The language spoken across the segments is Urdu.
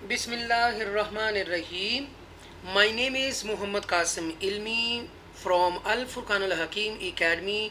Bismillahirrahmanirrahim. My name is Muhammad Qasim Ilmi from Al Furqan Al Hakim Academy,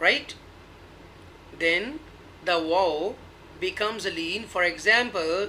right? Then the waw becomes lean. For example,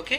okay?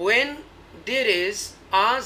When there is a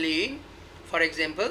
lean. For example,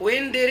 When there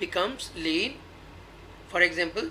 becomes lean. For example,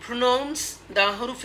Pronounce the haruf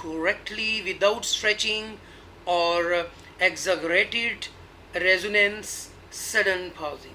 correctly without stretching or exaggerated resonance, sudden pausing.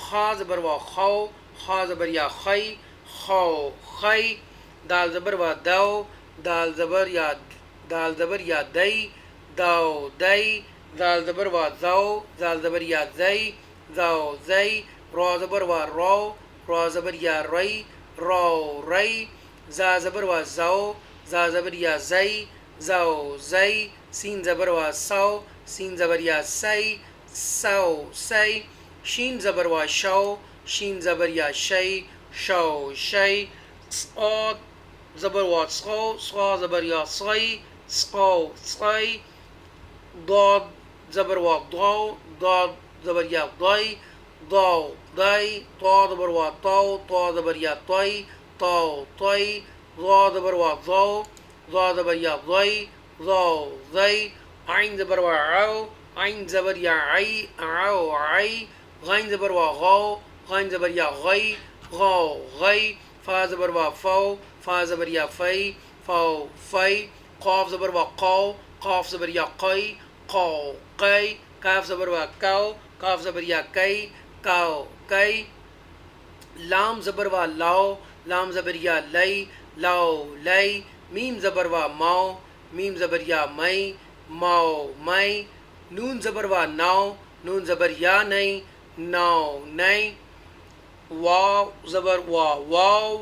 خا زبر وا خو، خا زبر یا خی، خو خی. دال زبر وا دو، دال زبر یا دئی، دو دئی. زال زبر وا زو، زال زبر یا زئی، زو زئی. را زبر وا رو، را زبر یا رئی، رو رئی. زا زبر وا زو، زا زبر یا زئی، زو زئی. سین زبر وا سو، سین زبر یا سئی، سو سئی. شین زبر وا شو، شین زبر یا شئی، شو شئی. صاد زبر وا صو، صا زبر یا صئی، صو صئی. ضاد زبر وا ضو، ضاد زبر یا ضئی، ضو ضئی. طا زبر وا طو، طا زبر یا طئی، طو طئی. ظا زبر وا ظو، ظا زبر یا ضئی، ظو ضئی. عین زبر وا عو، عین زبر یا عئی، عو عئی. غین زبر وا غو، غین زبر یا غئی، غو غئی. فا زبر وا فو، فا زبر یا فئی، فو فئی. قاف زبر وا قو، قاف زبر یا قئی، قو قئی. کاف زبر وا کو، کاف زبر یا کئی، کو کئی. لام زبر وا لاؤ، لام زبر یا لئی، لو لئی. میم زبر وا مو، میم زبر یا مئی، مو مئی. نون زبر وا نو، نون زبر یا نئی، نو نئی. واو زبر وا واو،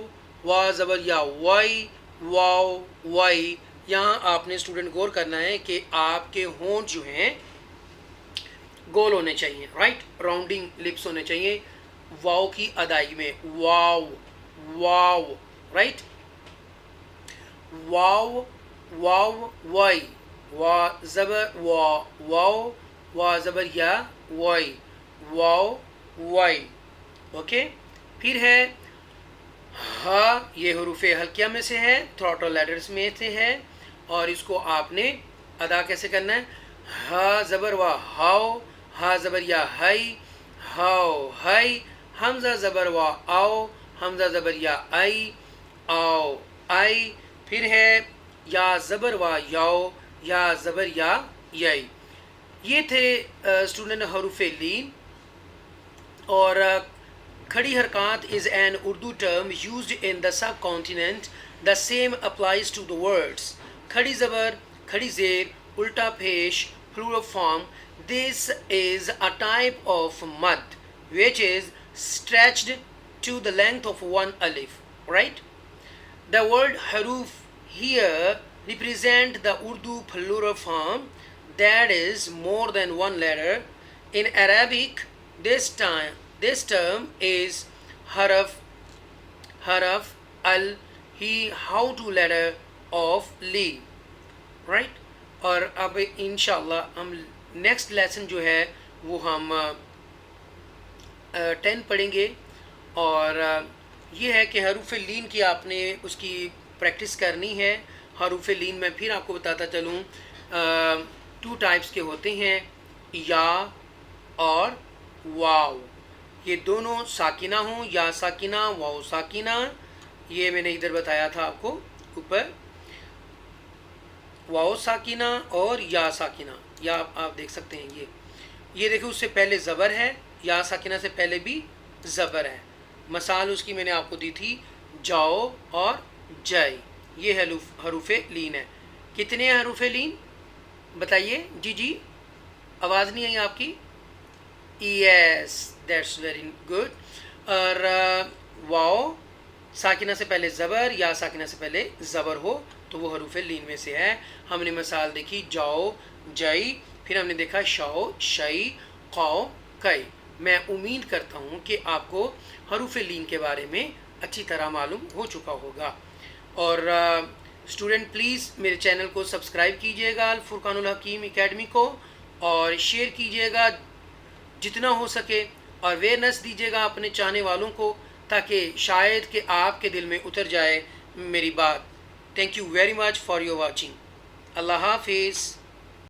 وا زبر یا وئی، واو وئی. یہاں آپ نے اسٹوڈنٹ غور کرنا ہے کہ آپ کے ہونٹ جو ہیں گول ہونے چاہیے، رائٹ، راؤنڈنگ لپس ہونے چاہیے واو کی ادائیگی میں. واو واو، رائٹ. واو واو وائی، وا زبر وا واو، وا زبر یا وائی، واو وائی. اوکے. پھر ہے ہا، یہ حروف ہلکیہ میں سے ہے، تھروٹل لیٹرز میں سے ہے، اور اس کو آپ نے ادا کیسے کرنا ہے. ہا زبر وا ہاؤ، ہا زبر یا ہئی، ہاؤ ہئی. حمزہ زبر وا آؤ، حمزہ زبر یا آئی، آؤ آئی. پھر ہے یا زبر وا یاؤ، یا زبر یا یئی. یہ تھے اسٹوڈنٹ حروف لین. اور کھڑی حرکات is an Urdu term used in the subcontinent. The same applies to the words کھڑی زبر، کھڑی زیر، الٹا پیش, plural form. This is a type of mad which is stretched to the length of one alif, right? The word haruf here represent the Urdu plural form that is more than one letter. In Arabic, this term is haraf, al, he, how to letter of leen, right? اور اب انشاءاللہ ہم نیکسٹ لیسن جو ہے وہ ہم 10 پڑھیں گے. اور یہ ہے کہ حروف لین کی آپ نے اس کی پریکٹس کرنی ہے. حروف لین میں پھر آپ کو بتاتا چلوں 2 ٹائپس کے ہوتے ہیں، یا اور واو. یہ دونوں ساکنہ ہوں، یا ساکنہ، واو ساکنہ. یہ میں نے ادھر بتایا تھا آپ کو اوپر، واو ساکنہ اور یا ساکنہ. یا آپ دیکھ سکتے ہیں یہ دیکھیں اس سے پہلے زبر ہے، یا ساکنہ سے پہلے بھی زبر ہے. مثال اس کی میں نے آپ کو دی تھی جاؤ اور جائی. یہ حروف لین ہے. کتنے ہیں حروف لین بتائیے؟ جی آواز نہیں آئی آپ کی؟ یس، دیٹس ویری گڈ. اور واو ساکنہ سے پہلے زبر، یا ساکنہ سے پہلے زبر ہو تو وہ حروف لین میں سے ہے. ہم نے مثال دیکھی جاؤ جائی، پھر ہم نے دیکھا شاؤ شئی، قاؤ کئی. میں امید کرتا ہوں کہ آپ کو حروف لین کے بارے میں اچھی طرح معلوم ہو چکا ہوگا. اور اسٹوڈنٹ پلیز میرے چینل کو سبسکرائب کیجیے گا الفرقان الحکیم اکیڈمی کو، اور شیئر کیجیے گا جتنا ہو سکے، اور اویئرنیس دیجیے گا اپنے چاہنے والوں کو، تاکہ شاید کہ آپ کے دل میں اتر جائے میری بات. Thank you very much for your watching. اللہ حافظ.